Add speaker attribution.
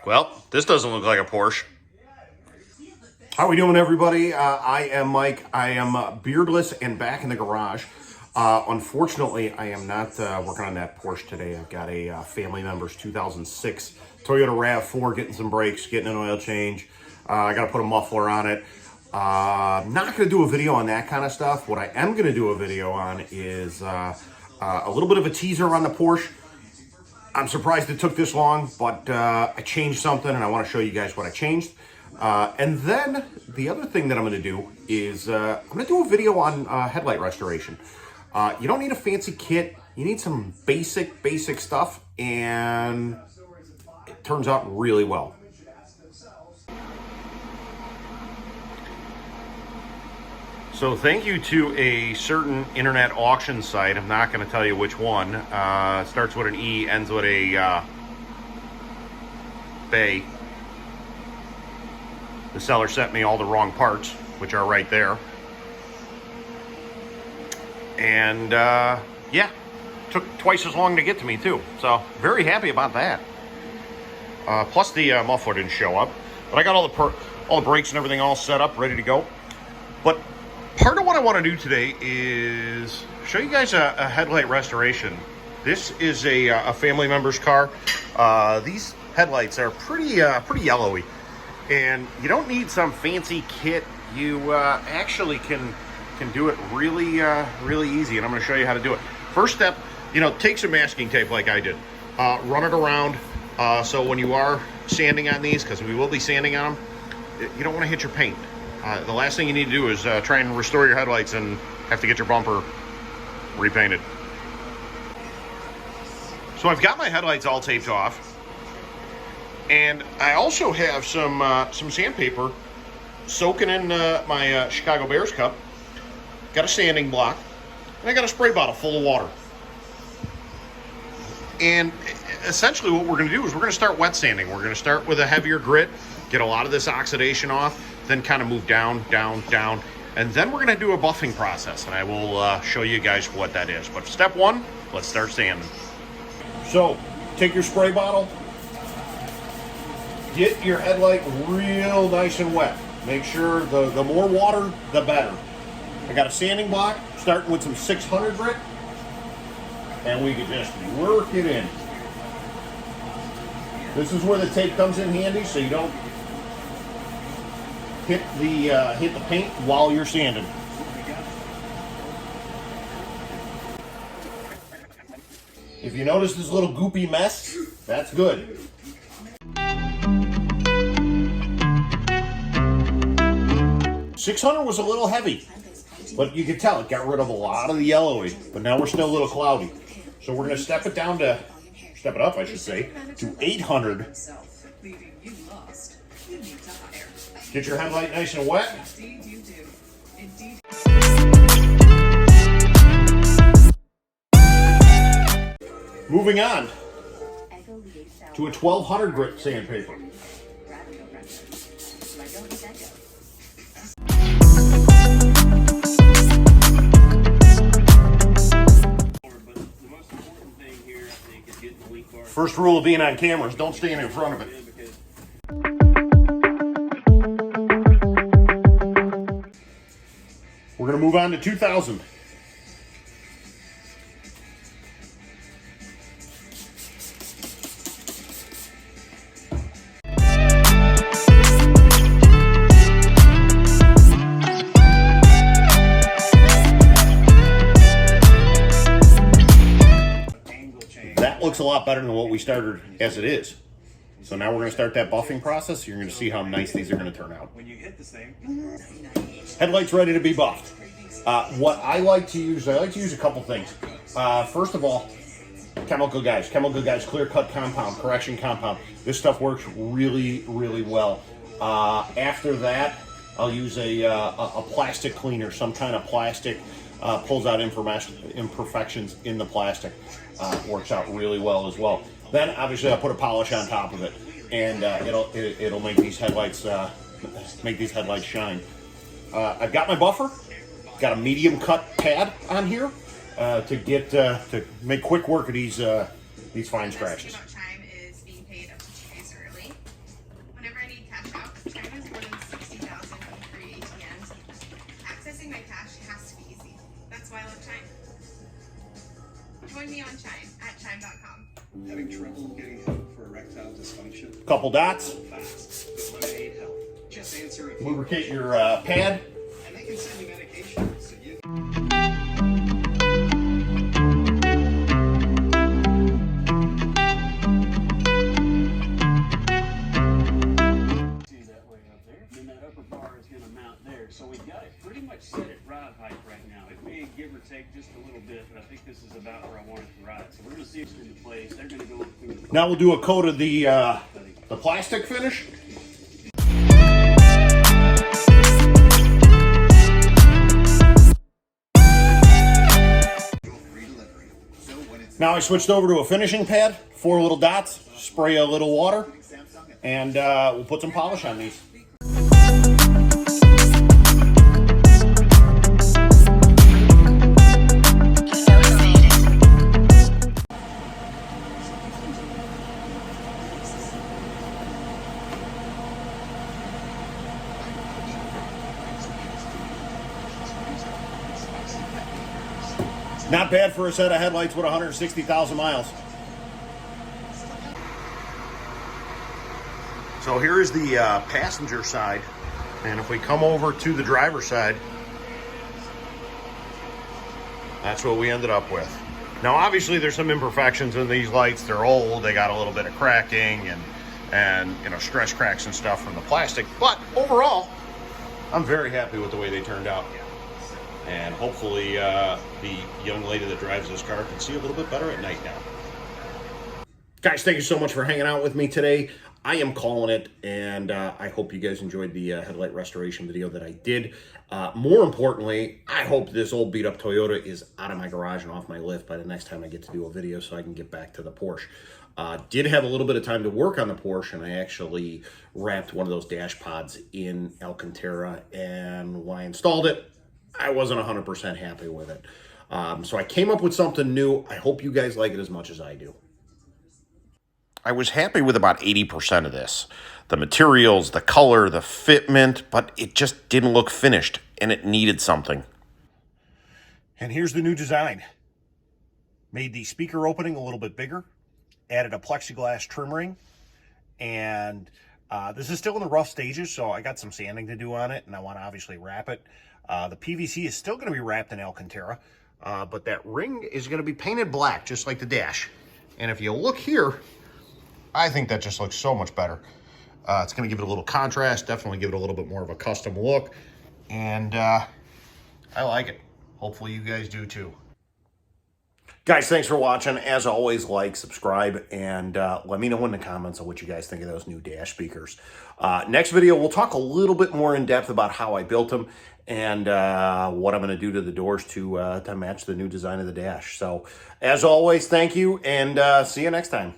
Speaker 1: Well, this doesn't look like a Porsche.
Speaker 2: How we doing, everybody? I am Mike. I am beardless and back in the garage. Unfortunately, I am not working on that Porsche today. I've got a family member's 2006 Toyota RAV4, getting some brakes, getting an oil change. I got to put a muffler on it. Not going to do a video on that kind of stuff. What I am going to do a video on is a little bit of a teaser on the Porsche. I'm surprised it took this long, but I changed something and I want to show you guys what I changed. And then the other thing that I'm going to do is I'm going to do a video on headlight restoration. You don't need a fancy kit. You need some basic stuff, and it turns out really well.
Speaker 1: So thank you to a certain internet auction site. I'm not going to tell you which one. It starts with an E, ends with a Bay. The seller sent me all the wrong parts, which are right there. And yeah, took twice as long to get to me too. So very happy about that. Plus the muffler didn't show up, but I got all the brakes and everything all set up, ready to go. But part of what I want to do today is show you guys a headlight restoration. This is a family member's car. These headlights are pretty yellowy, and you don't need some fancy kit. You actually can do it really easy, and I'm going to show you how to do it. First step, take some masking tape like I did. Run it around so when you are sanding on these, because we will be sanding on them, you don't want to hit your paint. The last thing you need to do is try and restore your headlights and have to get your bumper repainted. So I've got my headlights all taped off, and I also have some sandpaper soaking in my Chicago Bears cup. Got a sanding block, and I got a spray bottle full of water. And essentially what we're going to do is we're going to start wet sanding. We're going to start with a heavier grit, get a lot of this oxidation off, then kind of move down, and then we're going to do a buffing process, and I will show you guys what that is. But step one, let's start sanding.
Speaker 2: So take your spray bottle, get your headlight real nice and wet. Make sure the more water, the better. I got a sanding block, starting with some 600 grit, and we can just work it in. This is where the tape comes in handy, so you don't hit the paint while you're sanding. If you notice this little goopy mess, that's good. $600 was a little heavy, but you can tell it got rid of a lot of the yellowy, but now we're still a little cloudy. So we're going to step it up, I should say, to 800. Get your headlight nice and wet. Moving on to a 1200 grit sandpaper. First rule of being on camera is don't stand in front of it. We're going to move on to 2000. That looks a lot better than what we started as it is. So now we're going to start that buffing process. You're going to see how nice these are going to turn out. Headlights ready to be buffed. What I like to use a couple things. First of all, Chemical Guys clear cut compound, correction compound. This stuff works really well. After that, I'll use a plastic cleaner, some kind of plastic, pulls out imperfections in the plastic. Works out really well as well. Then obviously I'll put a polish on top of it, and it'll make these headlights shine. I've got my buffer. Got a medium cut pad on here to make quick work of these fine scratches.
Speaker 3: Having trouble getting help for erectile dysfunction?
Speaker 2: Couple dots.
Speaker 3: Fast with Lemonade Health. Just answer a few
Speaker 2: Lubricate your pad.
Speaker 3: and they can send you medication so you
Speaker 4: see that way up there. Then that upper bar is going to mount there. So we've got it pretty much set at ride height right now. It may give or take just a little bit, but I think this is about where I want it to ride. So we're going to see it's into place. They're going to go through the
Speaker 2: Now we'll do a coat of the plastic finish. Now I switched over to a finishing pad, 4 little dots, spray a little water, and we'll put some polish on these. Not bad for a set of headlights with 160,000 miles. So here is the passenger side. And if we come over to the driver's side, that's what we ended up with. Now, obviously, there's some imperfections in these lights. They're old. They got a little bit of cracking and you know, stress cracks and stuff from the plastic. But overall, I'm very happy with the way they turned out. And hopefully the young lady that drives this car can see a little bit better at night now. Guys, thank you so much for hanging out with me today. I am calling it, and I hope you guys enjoyed the headlight restoration video that I did. More importantly, I hope this old beat-up Toyota is out of my garage and off my lift by the next time I get to do a video so I can get back to the Porsche. Did have a little bit of time to work on the Porsche, and I actually wrapped one of those dash pods in Alcantara, and when I installed it, I wasn't 100% happy with it. So I came up with something new. I hope you guys like it as much as I do. I was happy with about 80% of this. The materials, the color, the fitment, but it just didn't look finished, and it needed something. And here's the new design. Made the speaker opening a little bit bigger, added a plexiglass trim ring, and this is still in the rough stages, so I got some sanding to do on it, and I want to obviously wrap it. The PVC is still going to be wrapped in Alcantara, but that ring is going to be painted black, just like the dash. And if you look here, I think that just looks so much better. It's going to give it a little contrast, definitely give it a little bit more of a custom look, and I like it. Hopefully you guys do too. Guys, thanks for watching. As always, like, subscribe, and let me know in the comments on what you guys think of those new dash speakers. Next video, we'll talk a little bit more in depth about how I built them and what I'm going to do to the doors to match the new design of the dash. So, as always, thank you, and see you next time.